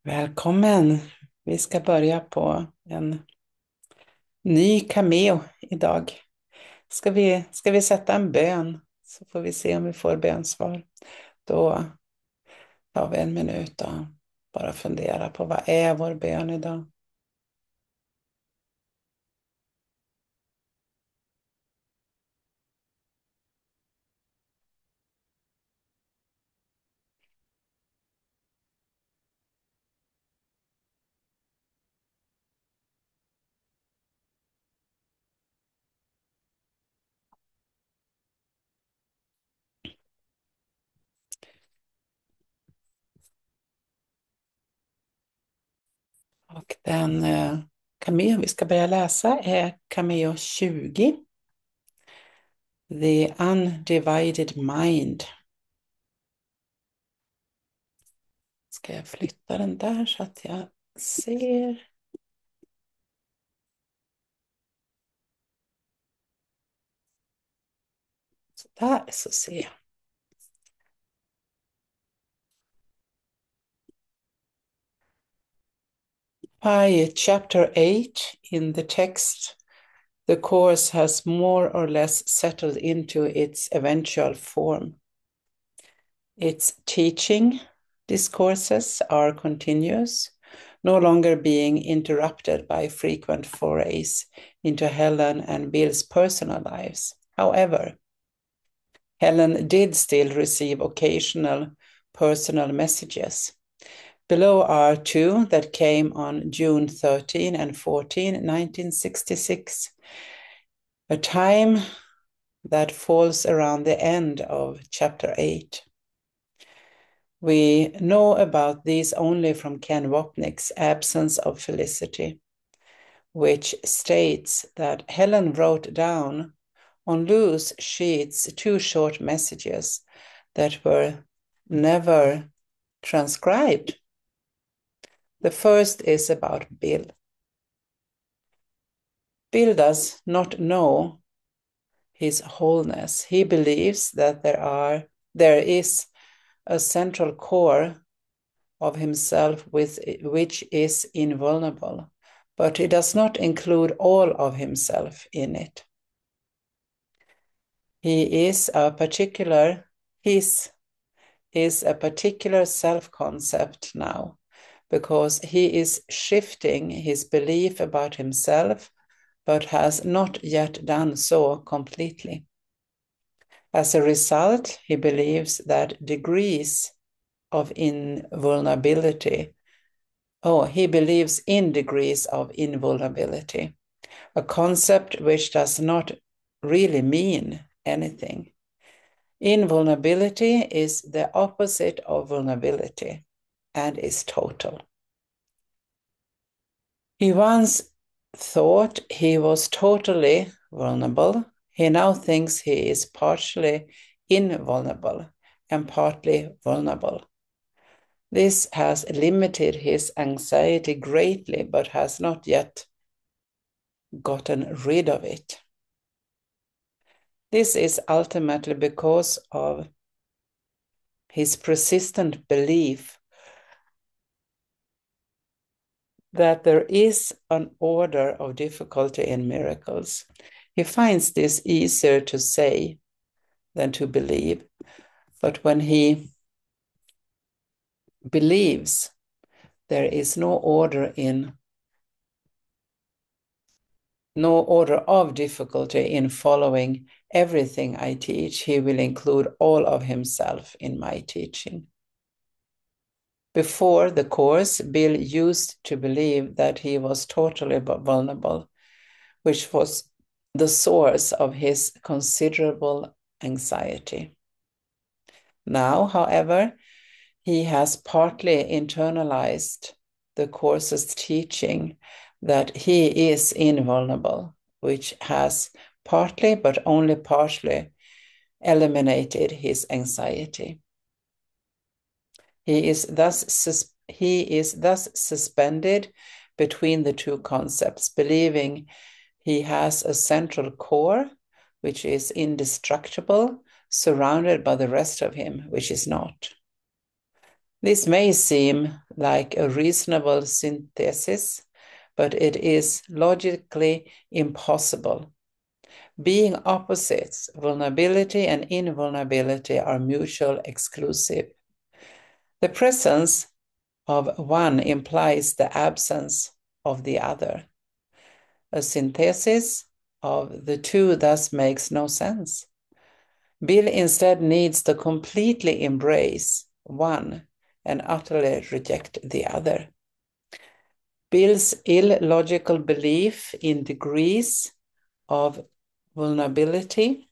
Välkommen! Vi ska börja på en ny cameo idag. Ska vi sätta en bön så får vi se om vi får bönsvar. Då tar vi en minut och bara fundera på vad är vår bön idag. Och den cameo vi ska börja läsa är cameo 20. The undivided mind. Ska jag flytta den där så att jag ser? Så där så ser jag. By chapter 8 in the text, the course has more or less settled into its eventual form. Its teaching discourses are continuous, no longer being interrupted by frequent forays into Helen and Bill's personal lives. However, Helen did still receive occasional personal messages. Below are two that came on June 13 and 14, 1966, a time that falls around the end of chapter 8. We know about these only from Ken Wapnick's Absence of Felicity, which states that Helen wrote down on loose sheets two short messages that were never transcribed. The first is about Bill. Bill does not know his wholeness. He believes that there is a central core of himself which is invulnerable, but he does not include all of himself in it. His is a particular self-concept now, because he is shifting his belief about himself, but has not yet done so completely. As a result, he believes that degrees of invulnerability, he believes in degrees of invulnerability, a concept which does not really mean anything. Invulnerability is the opposite of vulnerability and is total. He once thought he was totally vulnerable. He now thinks he is partially invulnerable and partly vulnerable. This has limited his anxiety greatly, but has not yet gotten rid of it. This is ultimately because of his persistent belief that there is an order of difficulty in miracles. He finds this easier to say than to believe, but when he believes there is no order of difficulty in following everything I teach, he will include all of himself in my teaching. Before the course, Bill used to believe that he was totally vulnerable, which was the source of his considerable anxiety. Now, however, he has partly internalized the course's teaching that he is invulnerable, which has partly, but only partially, eliminated his anxiety. He is thus suspended between the two concepts, believing he has a central core, which is indestructible, surrounded by the rest of him, which is not. This may seem like a reasonable synthesis, but it is logically impossible. Being opposites, vulnerability and invulnerability are mutually exclusive. The presence of one implies the absence of the other. A synthesis of the two thus makes no sense. Bill instead needs to completely embrace one and utterly reject the other. Bill's illogical belief in degrees of vulnerability,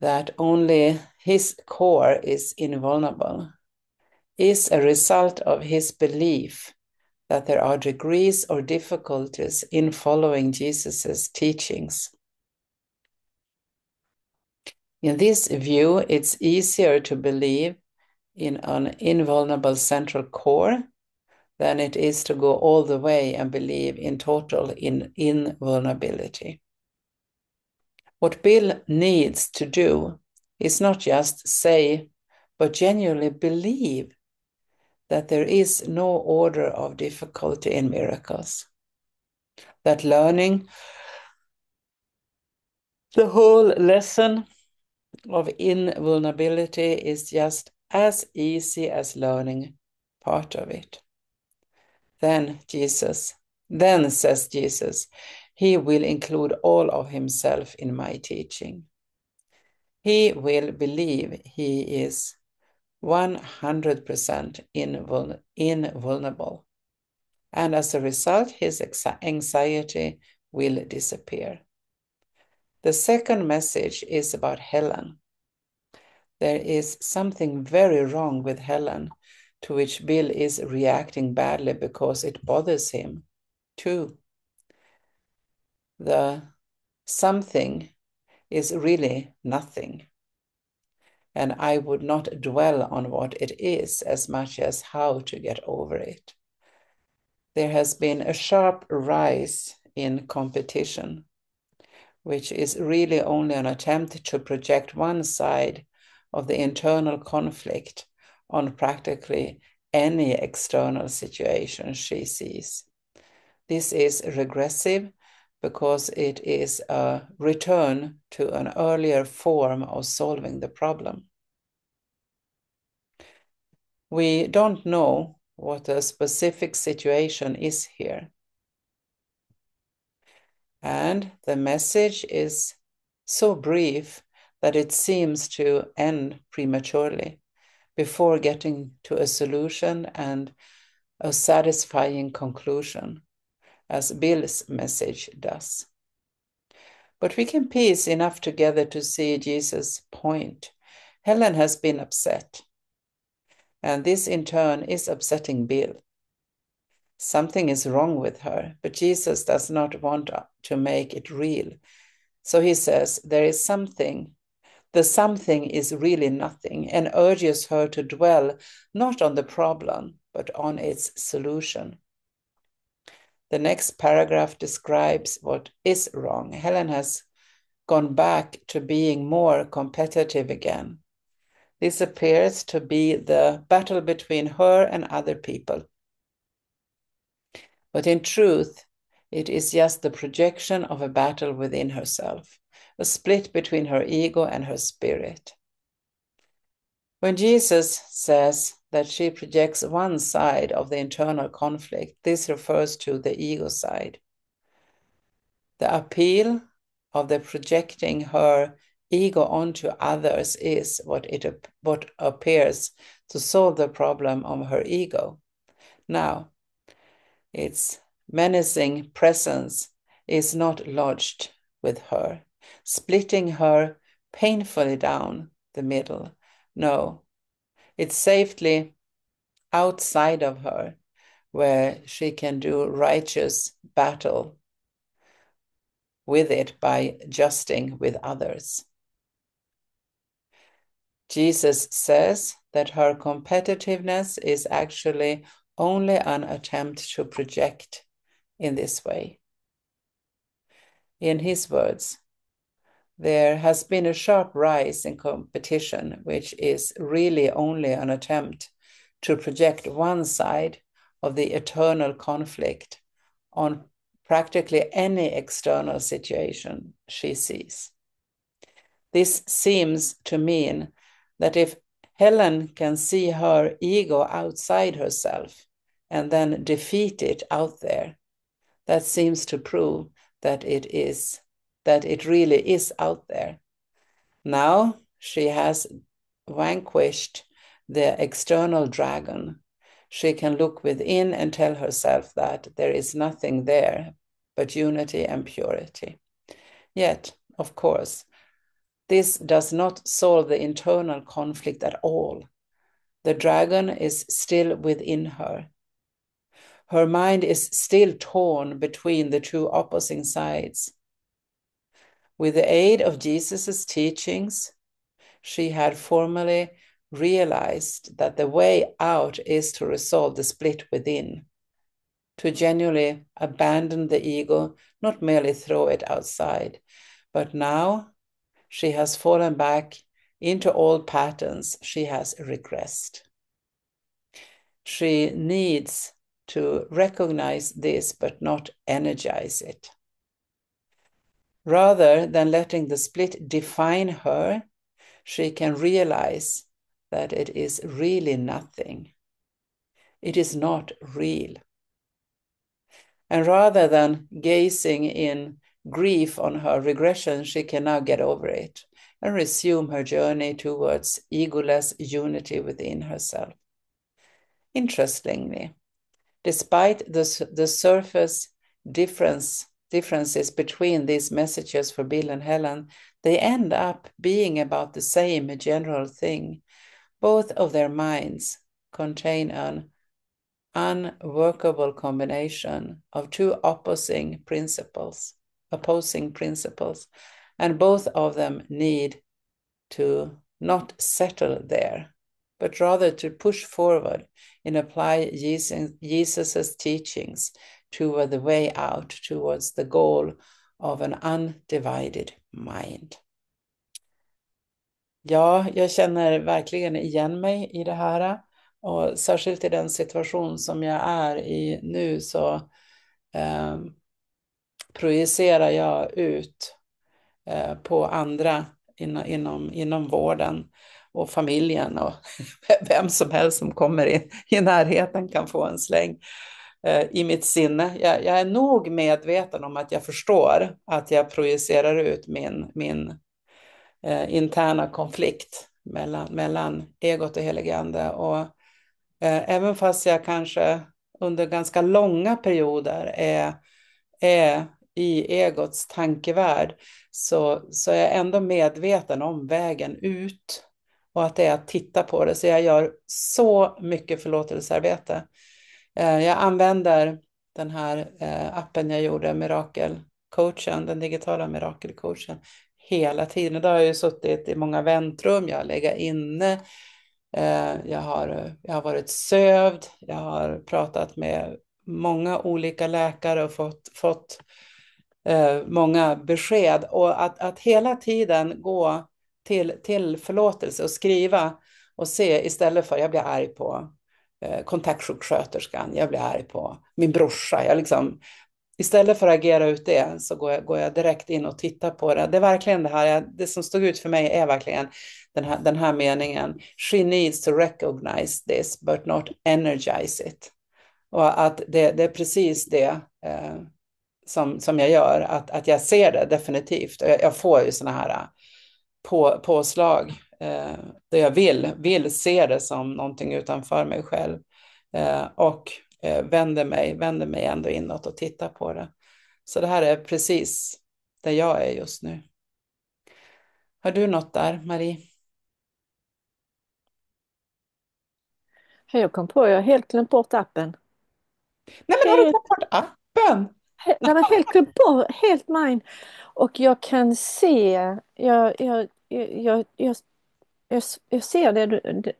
that only his core is invulnerable, is a result of his belief that there are degrees or difficulties in following Jesus' teachings. In this view, it's easier to believe in an invulnerable central core than it is to go all the way and believe in total invulnerability. What Bill needs to do is not just say, but genuinely believe that there is no order of difficulty in miracles. That learning the whole lesson of invulnerability is just as easy as learning part of it. Then says Jesus, he will include all of himself in my teaching. He will believe he is 100% invulnerable. And as a result, his anxiety will disappear. The second message is about Helen. There is something very wrong with Helen, to which Bill is reacting badly because it bothers him too. The something is really nothing. And I would not dwell on what it is as much as how to get over it. There has been a sharp rise in competition, which is really only an attempt to project one side of the internal conflict on practically any external situation she sees. This is regressive because it is a return to an earlier form of solving the problem. We don't know what the specific situation is here. And the message is so brief that it seems to end prematurely before getting to a solution and a satisfying conclusion, as Bill's message does. But we can piece enough together to see Jesus' point. Helen has been upset, and this in turn is upsetting Bill. Something is wrong with her, but Jesus does not want to make it real. So he says there is something. The something is really nothing, and urges her to dwell not on the problem, but on its solution. The next paragraph describes what is wrong. Helen has gone back to being more competitive again. This appears to be the battle between her and other people. But in truth, it is just the projection of a battle within herself, a split between her ego and her spirit. When Jesus says that she projects one side of the internal conflict, this refers to the ego side. The appeal of the projecting her ego onto others is what appears to solve the problem of her ego. Now, its menacing presence is not lodged with her, splitting her painfully down the middle. No, it's safely outside of her where she can do righteous battle with it by justing with others. Jesus says that her competitiveness is actually only an attempt to project in this way. In his words, there has been a sharp rise in competition, which is really only an attempt to project one side of the eternal conflict on practically any external situation she sees. This seems to mean that if Helen can see her ego outside herself and then defeat it out there, that seems to prove that it really is out there. Now she has vanquished the external dragon. She can look within and tell herself that there is nothing there but unity and purity. Yet, of course, this does not solve the internal conflict at all. The dragon is still within her. Her mind is still torn between the two opposing sides. With the aid of Jesus' teachings, she had formally realized that the way out is to resolve the split within, to genuinely abandon the ego, not merely throw it outside. But now she has fallen back into old patterns. She has regressed. She needs to recognize this, but not energize it. Rather than letting the split define her, she can realize that it is really nothing. It is not real. And rather than gazing in grief on her regression, she can now get over it and resume her journey towards egoless unity within herself. Interestingly, despite the surface differences between these messages for Bill and Helen, they end up being about the same general thing. Both of their minds contain an unworkable combination of two opposing principles, and both of them need to not settle there, but rather to push forward and apply Jesus' teachings toward the way out, towards the goal of an undivided mind. Ja, jag känner verkligen igen mig i det här. Och särskilt i den situation som jag är i nu så projicerar jag ut på andra inom vården och familjen, och vem som helst som kommer i närheten kan få en släng i mitt sinne. Jag är nog medveten om att jag förstår att jag projicerar ut min interna konflikt mellan egot och heligande, och även fast jag kanske under ganska långa perioder är i egots tankevärld, så är jag ändå medveten om vägen ut och att det är att titta på det. Så jag gör så mycket förlåtelsearbete. Jag använder den här appen jag gjorde, Mirakelcoachen, den digitala mirakelcoachen, hela tiden. Då har jag ju suttit i många väntrum, jag har legat inne, jag har varit sövd, jag har pratat med många olika läkare och fått många besked. Och att hela tiden gå till förlåtelse och skriva och se, istället för jag blir arg på kontaktsjuksköterskan, jag blir arg på min brorsa. Istället för att agera ut det så går jag direkt in och tittar på det. Det är verkligen det här, det som stod ut för mig är verkligen den här meningen. She needs to recognize this but not energize it. Och att det är precis det som jag gör, att jag ser det definitivt. Jag får ju såna här påslag där jag vill se det som någonting utanför mig själv, och vänder mig ändå inåt och tittar på det. Så det här är precis där jag är just nu. Har du något där, Marie? Jag kom på, jag har helt glömt bort appen. Nej, men har du tagit bort appen? Den har helt glömt bort, helt mine. Och jag kan se, jag ser det du,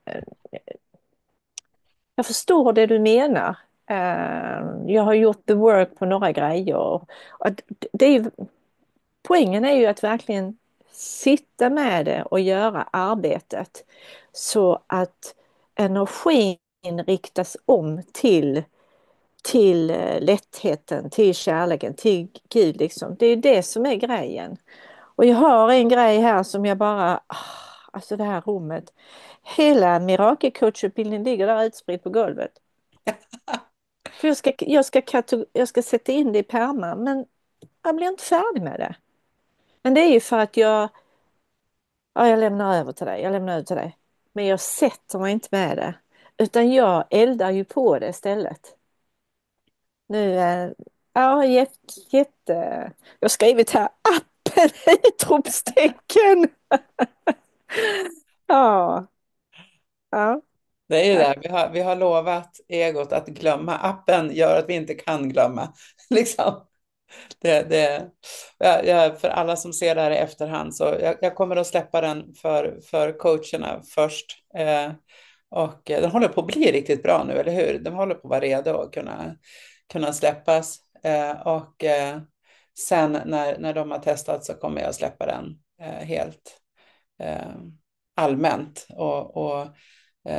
jag förstår det du menar. Jag har gjort the work på några grejer. Och det är, poängen är ju att verkligen sitta med det och göra arbetet så att energin riktas om till lättheten, till kärleken, till Gud liksom. Det är det som är grejen. Och jag har en grej här som jag bara, alltså det här rummet, hela mirakelcoachutbildningen ligger där utspritt på golvet. För jag ska sätta in det i pärmar, men jag blir inte färdig med det. Men det är ju för att jag lämnar över till dig, jag lämnar över till dig. Men jag sätter mig inte med det, utan jag eldar ju på det istället. Nu, ja, jätte. Jag har skrivit här appen! Utropstecken! Ja, ja. Det är ju Tack. det, vi har lovat egot att glömma. Appen gör att vi inte kan glömma. Liksom. För alla som ser det här i efterhand, så jag kommer att släppa den för coacherna först. Och den håller på att bli riktigt bra nu, eller hur? Den håller på att vara redo att kunna släppas. Sen när de har testat så kommer jag släppa den helt eh, allmänt.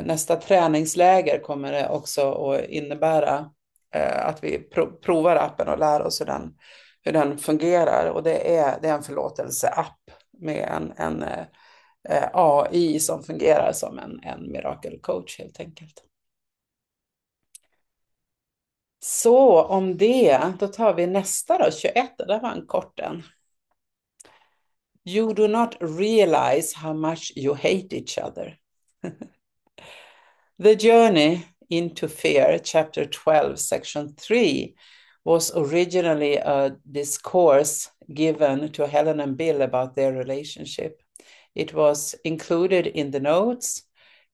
Nästa träningsläger kommer det också att innebära att vi provar appen och lär oss hur den fungerar. Och det är en förlåtelseapp med en AI som fungerar som en mirakelcoach helt enkelt. Så om det, då tar vi nästa då, 21, det var en kort en. You do not realize how much you hate each other. The journey into fear, chapter 12, section 3, was originally a discourse given to Helen and Bill about their relationship. It was included in the notes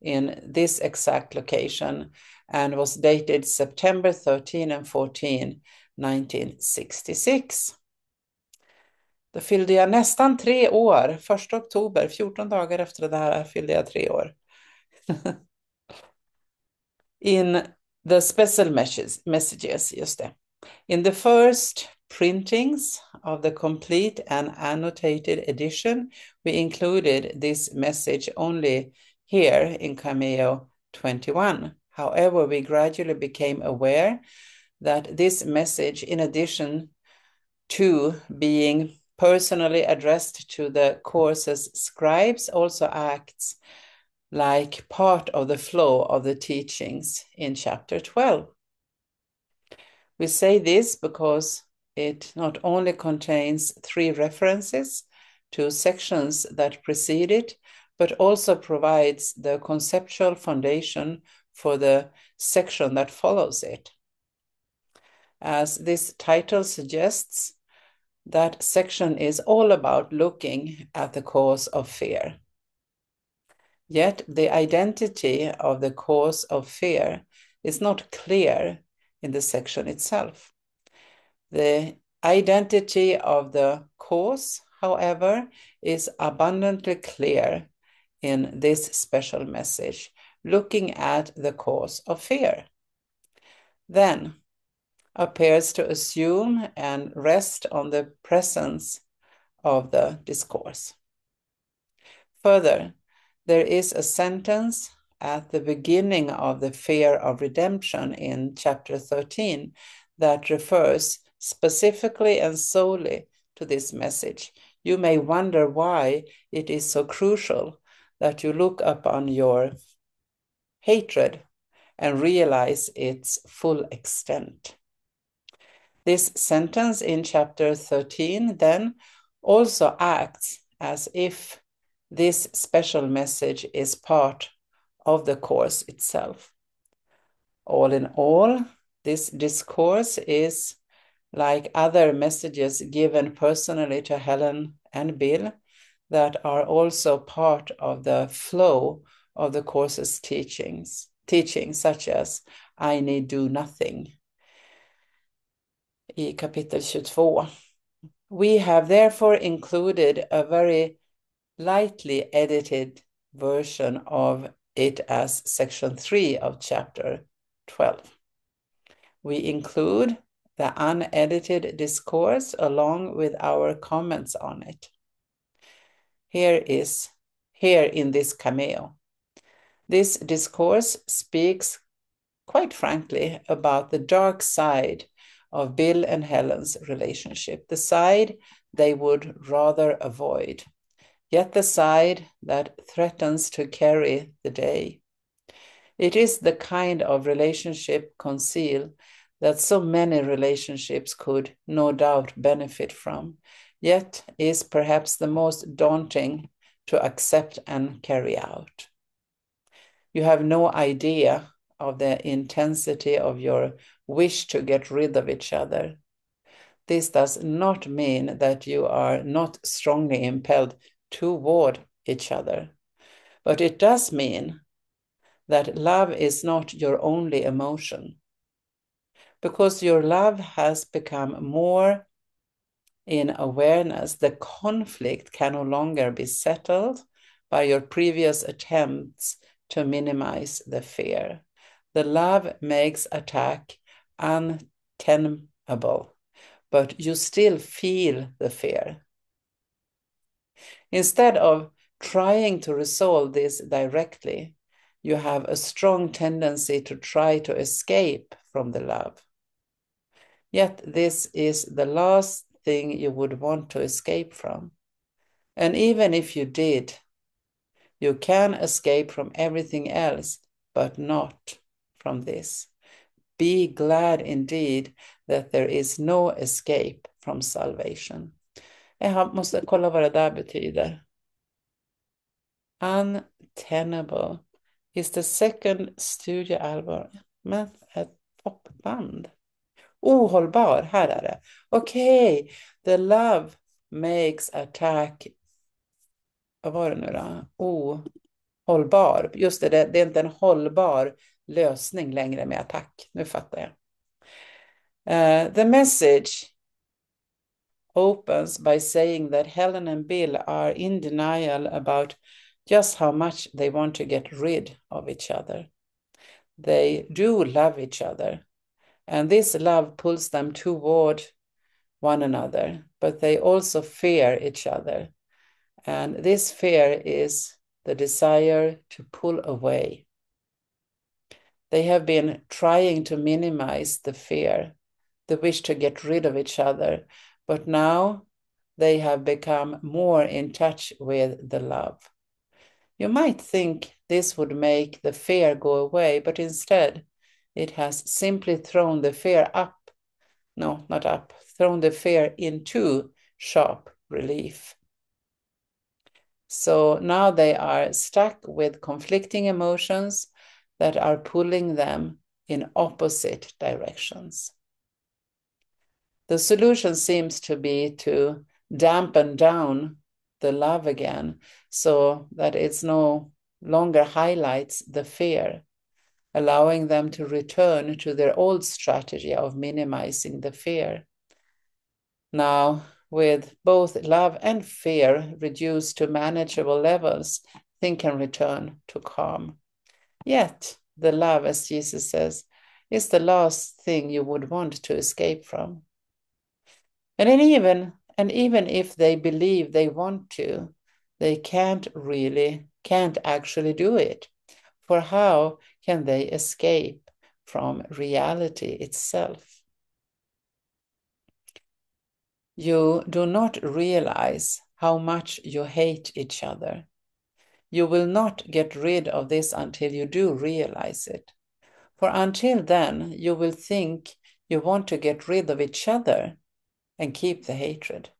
in this exact location and was dated September 13 and 14, 1966. Då fyllde jag nästan 3 år, 1 oktober, 14 dagar efter det här fyllde jag 3 år. In the special messages, just det. In the first printings of the complete and annotated edition, we included this message only here in Cameo 21. However, we gradually became aware that this message, in addition to being personally addressed to the course's scribes, also acts like part of the flow of the teachings in chapter 12. We say this because it not only contains 3 references to sections that precede it, but also provides the conceptual foundation for the section that follows it. As this title suggests, that section is all about looking at the cause of fear. Yet the identity of the cause of fear is not clear in the section itself. The identity of the cause, however, is abundantly clear in this special message, looking at the cause of fear. Then appears to assume and rest on the presence of the discourse. Further, there is a sentence at the beginning of the fear of redemption in chapter 13 that refers specifically and solely to this message. You may wonder why it is so crucial that you look upon your hatred and realize its full extent. This sentence in chapter 13 then also acts as if this special message is part of the course itself. All in all, this discourse is like other messages given personally to Helen and Bill that are also part of the flow of the course's teachings such as I need do nothing i kapitel 22. We have therefore included a very lightly edited version of it as section 3 of chapter 12. We include the unedited discourse along with our comments on it. here in this cameo. This discourse speaks quite frankly about the dark side of Bill and Helen's relationship, the side they would rather avoid, yet the side that threatens to carry the day. It is the kind of relationship concealed that so many relationships could no doubt benefit from, yet is perhaps the most daunting to accept and carry out. You have no idea of the intensity of your wish to get rid of each other. This does not mean that you are not strongly impelled toward each other, but it does mean that love is not your only emotion, because your love has become more in awareness. The conflict can no longer be settled by your previous attempts to minimize the fear. The love makes attack untenable, but you still feel the fear. Instead of trying to resolve this directly, you have a strong tendency to try to escape from the love. Yet this is the last thing you would want to escape from. And even if you did, you can escape from everything else, but not from this. Be glad indeed that there is no escape from salvation. Jag måste kolla vad det där betyder. Untenable is the second studioalbum med ett popband. Ohållbar, här är det. Okej, the love makes attack. Vad var det nu då? Ohållbar. Just det, det är inte en hållbar lösning längre med attack. Nu fattar jag. The message opens by saying that Helen and Bill are in denial about just how much they want to get rid of each other. They do love each other, and this love pulls them toward one another, but they also fear each other. And this fear is the desire to pull away. They have been trying to minimize the fear, the wish to get rid of each other, but now they have become more in touch with the love. You might think this would make the fear go away, but instead it has simply thrown the fear up. No, not up, thrown the fear into sharp relief. So now they are stuck with conflicting emotions that are pulling them in opposite directions. The solution seems to be to dampen down the love again so that it's no longer highlights the fear, allowing them to return to their old strategy of minimizing the fear. Now, with both love and fear reduced to manageable levels, things can return to calm. Yet, the love, as Jesus says, is the last thing you would want to escape from. And even if they believe they want to, they can't actually do it. For how can they escape from reality itself? You do not realize how much you hate each other. You will not get rid of this until you do realize it. For until then, you will think you want to get rid of each other and keep the hatred.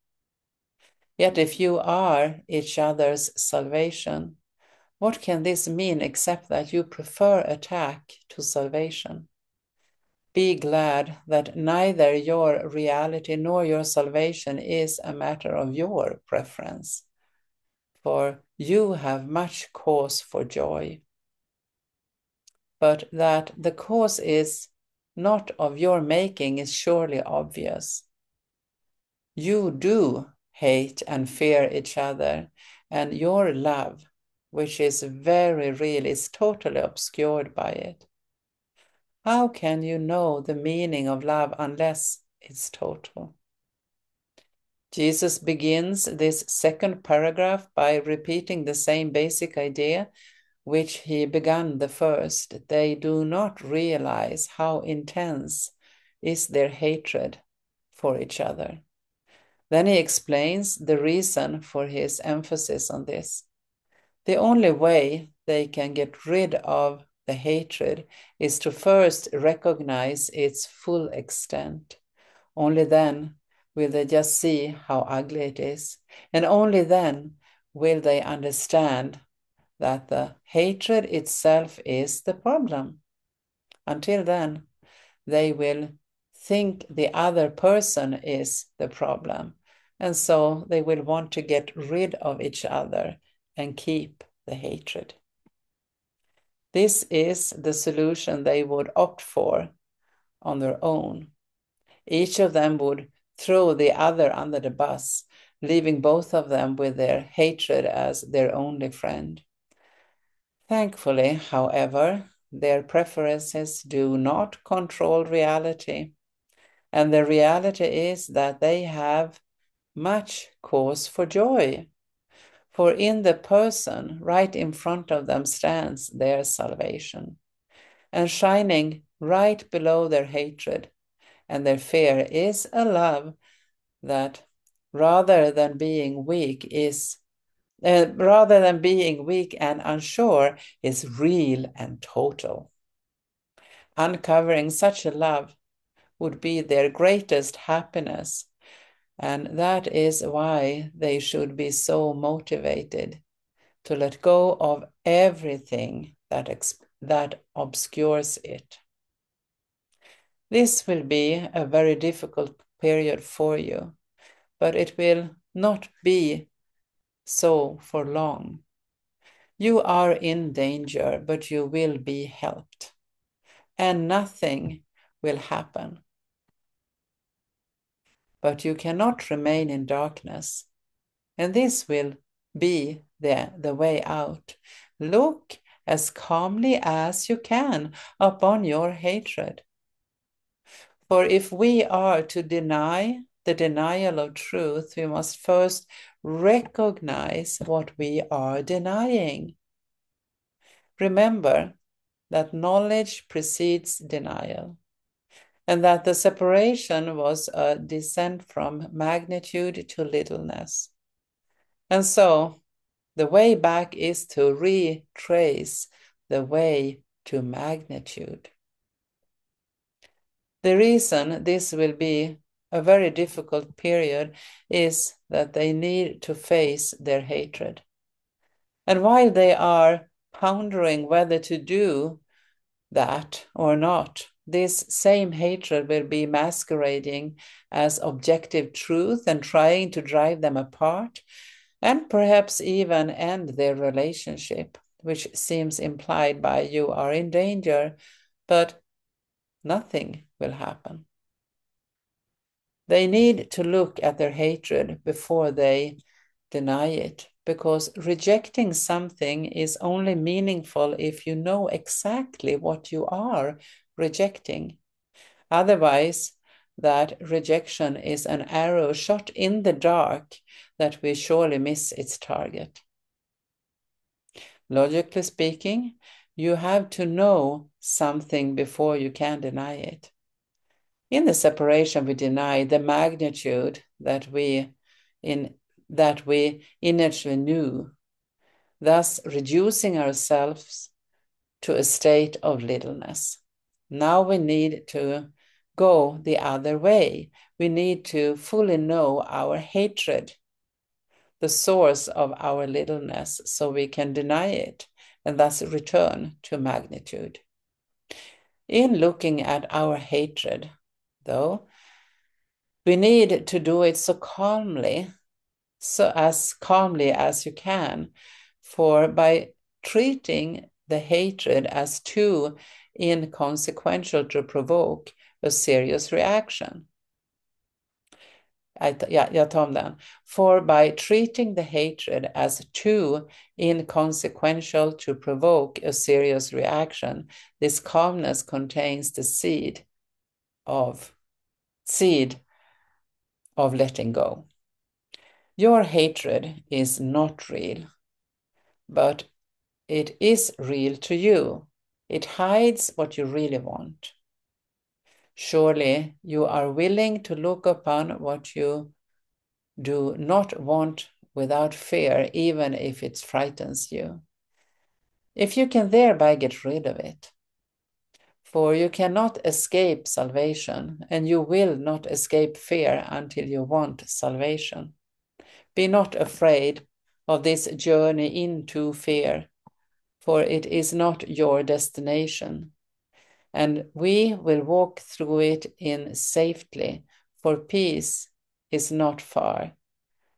Yet if you are each other's salvation, what can this mean except that you prefer attack to salvation? Be glad that neither your reality nor your salvation is a matter of your preference, for you have much cause for joy. But that the cause is not of your making is surely obvious. You do hate and fear each other, and your love, which is very real, is totally obscured by it. How can you know the meaning of love unless it's total? Jesus begins this second paragraph by repeating the same basic idea which he began the first. They do not realize how intense is their hatred for each other. Then he explains the reason for his emphasis on this. The only way they can get rid of the hatred is to first recognize its full extent. Only then will they just see how ugly it is. And only then will they understand that the hatred itself is the problem. Until then, they will think the other person is the problem. And so they will want to get rid of each other and keep the hatred. This is the solution they would opt for on their own. Each of them would throw the other under the bus, leaving both of them with their hatred as their only friend. Thankfully, however, their preferences do not control reality. And the reality is that they have much cause for joy. For in the person right in front of them stands their salvation. And shining right below their hatred and their fear is a love that rather than being weak and unsure is real and total. Uncovering such a love would be their greatest happiness, and that is why they should be so motivated to let go of everything that obscures it. This will be a very difficult period for you, but it will not be so for long. You are in danger, but you will be helped, and nothing will happen. But you cannot remain in darkness, and this will be the way out. Look as calmly as you can upon your hatred. For if we are to deny the denial of truth, we must first recognize what we are denying. Remember that knowledge precedes denial, and that the separation was a descent from magnitude to littleness. And so the way back is to retrace the way to magnitude. The reason this will be a very difficult period is that they need to face their hatred. And while they are pondering whether to do that or not, this same hatred will be masquerading as objective truth and trying to drive them apart and perhaps even end their relationship, which seems implied by you are in danger, but nothing will happen. They need to look at their hatred before they deny it, because rejecting something is only meaningful if you know exactly what you are rejecting. Otherwise, that rejection is an arrow shot in the dark that will surely miss its target. Logically speaking, you have to know something before you can deny it. In the separation, we deny the magnitude that we initially knew, thus reducing ourselves to a state of littleness. Now we need to go the other way. We need to fully know our hatred, the source of our littleness, so we can deny it and thus return to magnitude. In looking at our hatred, though, we need to do it so as calmly as you can, for by treating the hatred as too inconsequential to provoke a serious reaction. Jag tar om den. For by treating the hatred as too inconsequential to provoke a serious reaction, this calmness contains the seed of letting go. Your hatred is not real, but it is real to you. It hides what you really want. Surely you are willing to look upon what you do not want without fear, even if it frightens you. If you can thereby get rid of it. For you cannot escape salvation, and you will not escape fear until you want salvation. Be not afraid of this journey into fear, for it is not your destination. And we will walk through it in safety, for peace is not far,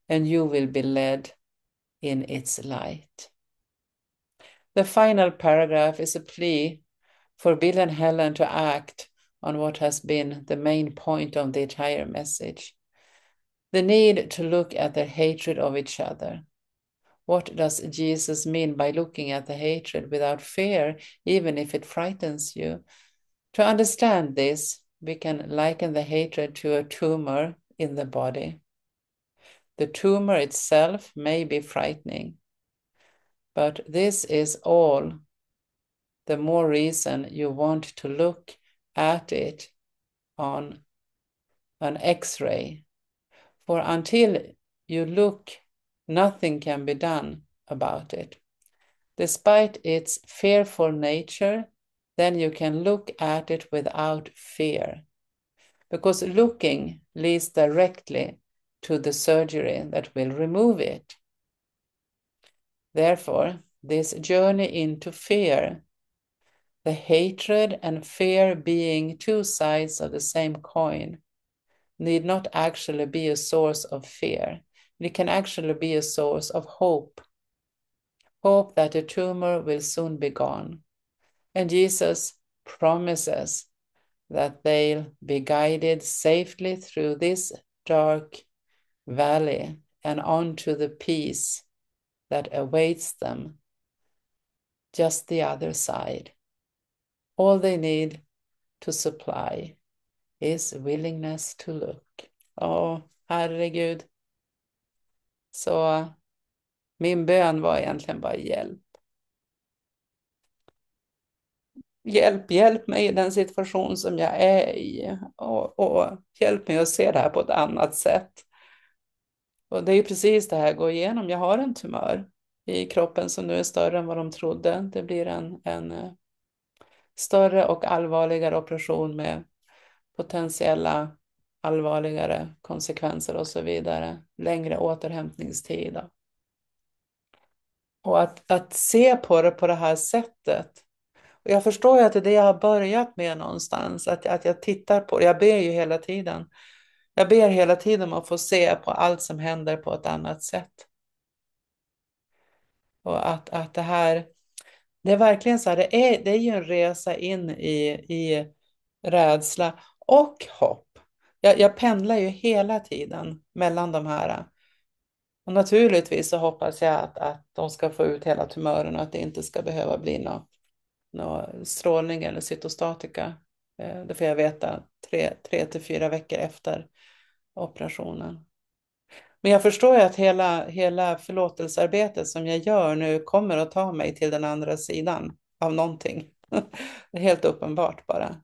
and you will be led in its light. The final paragraph is a plea for Bill and Helen to act on what has been the main point of the entire message. The need to look at their hatred of each other. What does Jesus mean by looking at the hatred without fear, even if it frightens you? To understand this, we can liken the hatred to a tumor in the body. The tumor itself may be frightening, but this is all the more reason you want to look at it on an X-ray. For until you look, nothing can be done about it. Despite its fearful nature, then you can look at it without fear, because looking leads directly to the surgery that will remove it. Therefore, this journey into fear, the hatred and fear being two sides of the same coin, need not actually be a source of fear. It can actually be a source of hope. Hope that the tumor will soon be gone. And Jesus promises that they'll be guided safely through this dark valley and onto the peace that awaits them just the other side. All they need to supply is willingness to look. Åh, herregud. Så min bön var egentligen bara hjälp. Hjälp mig i den situation som jag är i. Och hjälp mig att se det här på ett annat sätt. Och det är ju precis det här går igenom. Jag har en tumör i kroppen som nu är större än vad de trodde. Det blir en större och allvarligare operation med potentiella allvarligare konsekvenser och så vidare. Längre återhämtningstid. Och att se på det på det här sättet. Och jag förstår ju att det är det jag har börjat med någonstans. Att jag tittar på det. Jag ber ju hela tiden. Jag ber hela tiden om att få se på allt som händer på ett annat sätt. Och att det här, det är verkligen så här, det är ju en resa in i rädsla och hopp. Jag pendlar ju hela tiden mellan de här. Och naturligtvis så hoppas jag att de ska få ut hela tumören och att det inte ska behöva bli någon strålning eller cytostatika. Det får jag veta 3 till 4 veckor efter operationen. Men jag förstår ju att hela förlåtelsearbetet som jag gör nu kommer att ta mig till den andra sidan av någonting. Det är helt uppenbart bara.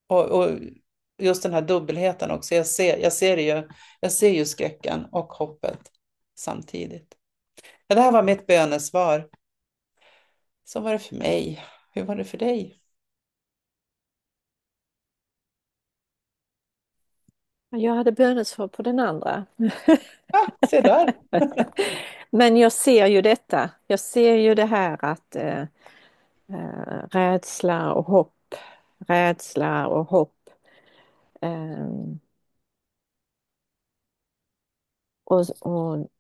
Och just den här dubbelheten också. Jag ser ju skräcken och hoppet samtidigt. Ja, det här var mitt bönesvar. Så var det för mig. Hur var det för dig? Jag hade bönesvar på den andra. Se där. Men jag ser ju detta. Jag ser ju det här att rädsla och hopp, rädsla och hopp.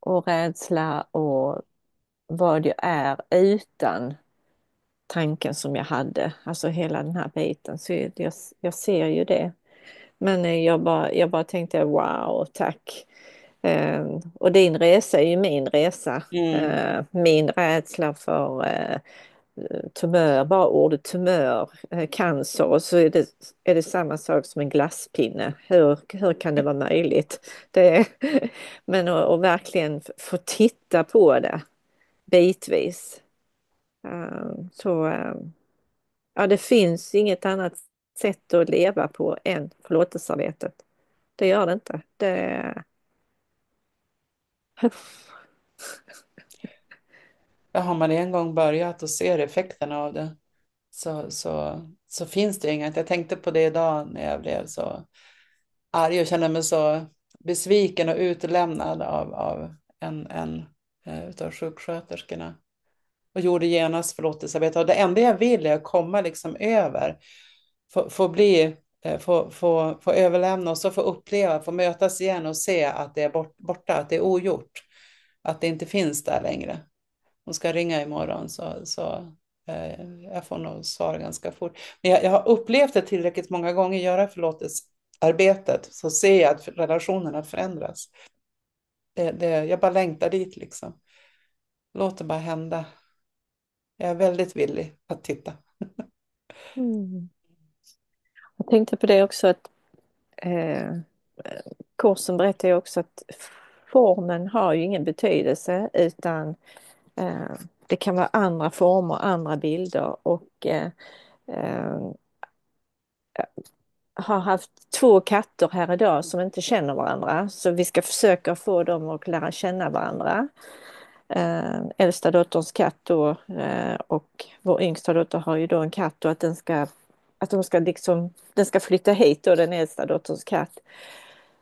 Och rädsla och vad jag är utan tanken som jag hade. Alltså hela den här biten. Så jag ser ju det. Men jag bara tänkte wow, tack. Och din resa är ju min resa. Mm. Min rädsla för tumör, bara ordet tumör, cancer, och så är det samma sak som en glasspinne. Hur kan det vara möjligt? Det, men att verkligen få titta på det bitvis. Så ja, det finns inget annat sätt att leva på än förlåtelsearbetet. Det gör det inte. Det... Har man en gång börjat och ser effekterna av det så finns det inget. Jag tänkte på det idag när jag blev så arg och kände mig så besviken och utlämnad av en utav sjuksköterskorna. Och gjorde genast förlåtelsearbete. Och det enda jag vill är att komma liksom över, få bli, få överlämna och så få uppleva, få mötas igen och se att det är borta, att det är ogjort, att det inte finns där längre. Hon ska ringa imorgon så jag får nog svar ganska fort. Men jag har upplevt det tillräckligt många gånger, göra förlåtelsearbetet, så ser jag att relationerna förändras. Jag bara längtar dit liksom. Låt det bara hända. Jag är väldigt villig att titta. Mm. Jag tänkte på det också att eh, kursen berättar ju också att formen har ju ingen betydelse, utan det kan vara andra former, andra bilder, och eh, har haft 2 katter här idag som inte känner varandra, så vi ska försöka få dem att lära känna varandra. Äldsta dotterns katt då, och vår yngsta dotter har ju då en katt, och att de ska liksom, den ska flytta hit då, den äldsta dotterns katt.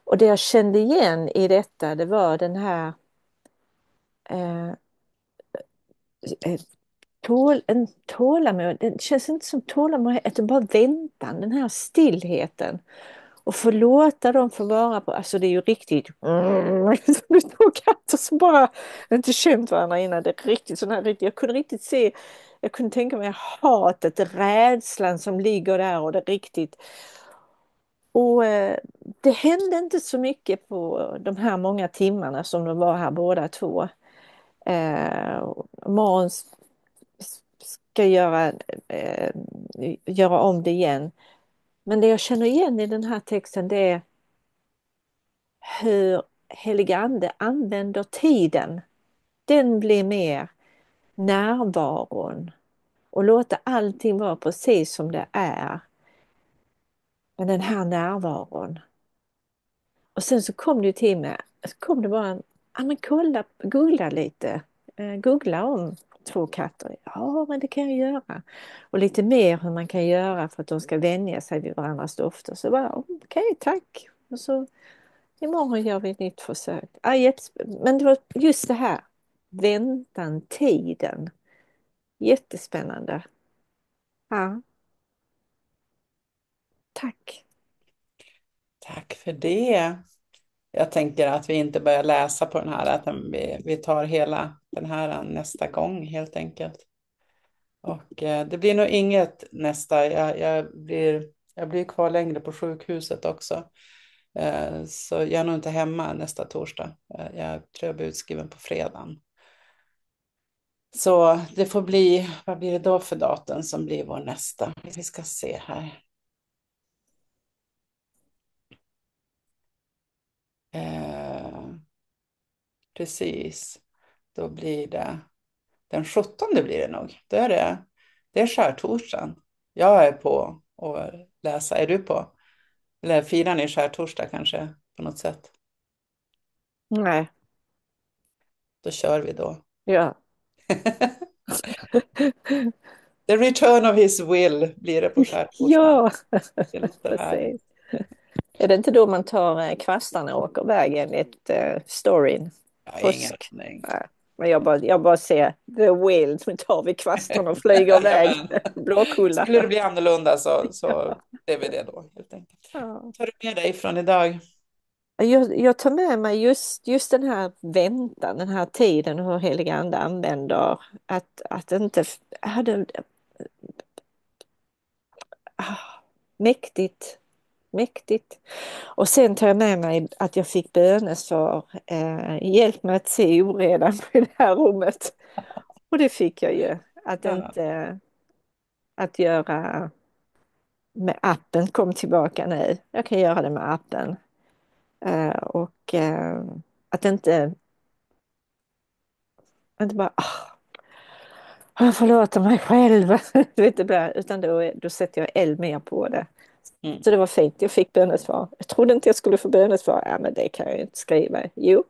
Och det jag kände igen i detta, det var den här eh, eh, tålamod. Det känns inte som tålamod, utan bara väntan, den här stillheten. Och få låta dem få vara på, alltså det är ju riktigt som två katter som bara inte känt varandra innan. Det är riktigt sån här, jag kunde riktigt se, jag kunde tänka mig hatet, rädslan som ligger där, och det är riktigt. Och det hände inte så mycket på de här många timmarna som de var här båda två. Måns ska göra om det igen. Men det jag känner igen i den här texten, det är hur heliga ande använder tiden. Den blir mer närvaron och låta allting vara precis som det är. Men den här närvaron. Och sen så kom det ju till mig, så kom det bara ja men googla lite. Googla om 2 katter. Ja, men det kan jag göra. Och lite mer hur man kan göra för att de ska vänja sig vid varandras dofter. Så bara, okej, tack. Och så imorgon gör vi ett nytt försök. Men det var just det här, väntan, tiden. Jättespännande. Ja, tack. Tack för det. Jag tänker att vi inte börjar läsa på den här, att vi tar hela den här nästa gång helt enkelt. Och det blir nog inget nästa. Jag blir kvar längre på sjukhuset också. Så jag är nog inte hemma nästa torsdag. Jag tror jag blir utskriven på fredagen. Så det får bli, vad blir det då för datum som blir vår nästa? Vi ska se här. Precis, då blir det den 17:e blir det nog. Det är skärtorsdagen. Jag är på att läsa. Är du på? Eller firar ni skärtorsdag kanske på något sätt? Nej, Då kör vi då. ja. The return of his will blir det på skärtorsdagen. Ja, Det låter härligt. precis. Är det inte då man tar kvastarna och åker iväg enligt storyn? Jag har ingen Påsk. aning. Nej. Men jag bara ser the will, så tar vi kvastarna och flyger iväg. Jajamän. Blåkulla. Skulle det bli annorlunda så det är vi det då helt enkelt. Ja. Tar du med dig från idag? Jag tar med mig just den här väntan, den här tiden och hur heliga ande använder att inte hade mäktigt, mäktigt. Och sen tar jag med mig att jag fick bönesvar. Hjälp mig att se oredan på det här rummet. Och det fick jag ju. Att Ja. inte att göra med appen kom tillbaka nu. Jag kan göra det med appen. Och att inte bara jag förlåter mig själv. Du vet, utan då sätter jag eld mer på det. Mm. Så det var fint, jag fick bönesvar. Jag trodde inte jag skulle få bönesvar. Ja, men det kan jag ju inte skriva. Jo,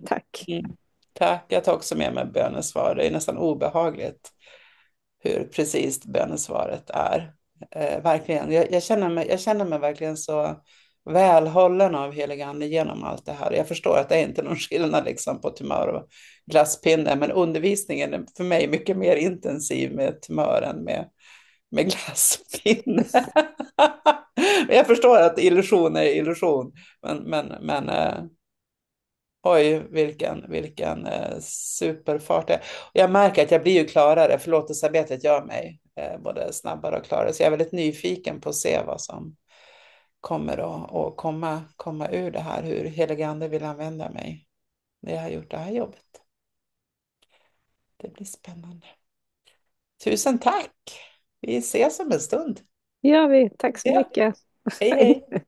tack. Mm. Tack, jag tar också med mig bönesvar. Det är nästan obehagligt hur precis bönesvaret är. Verkligen, jag känner mig verkligen så välhållen av helig ande genom allt det här. Jag förstår att det är inte någon skillnad liksom på tumör och glasspinne, men undervisningen är för mig mycket mer intensiv med tumör än med glasspinne. Men jag förstår att illusion är illusion, men oj, vilken superfart det är. Jag märker att jag blir ju klarare, förlåtelsearbetet gör mig både snabbare och klarare. Så jag är väldigt nyfiken på att se vad som kommer att komma ur det här, hur helige ande vill använda mig när jag har gjort det här jobbet. Det blir spännande. Tusen tack! Vi ses om en stund. Gör vi. Tack så Ja, mycket. hej Hej. hej!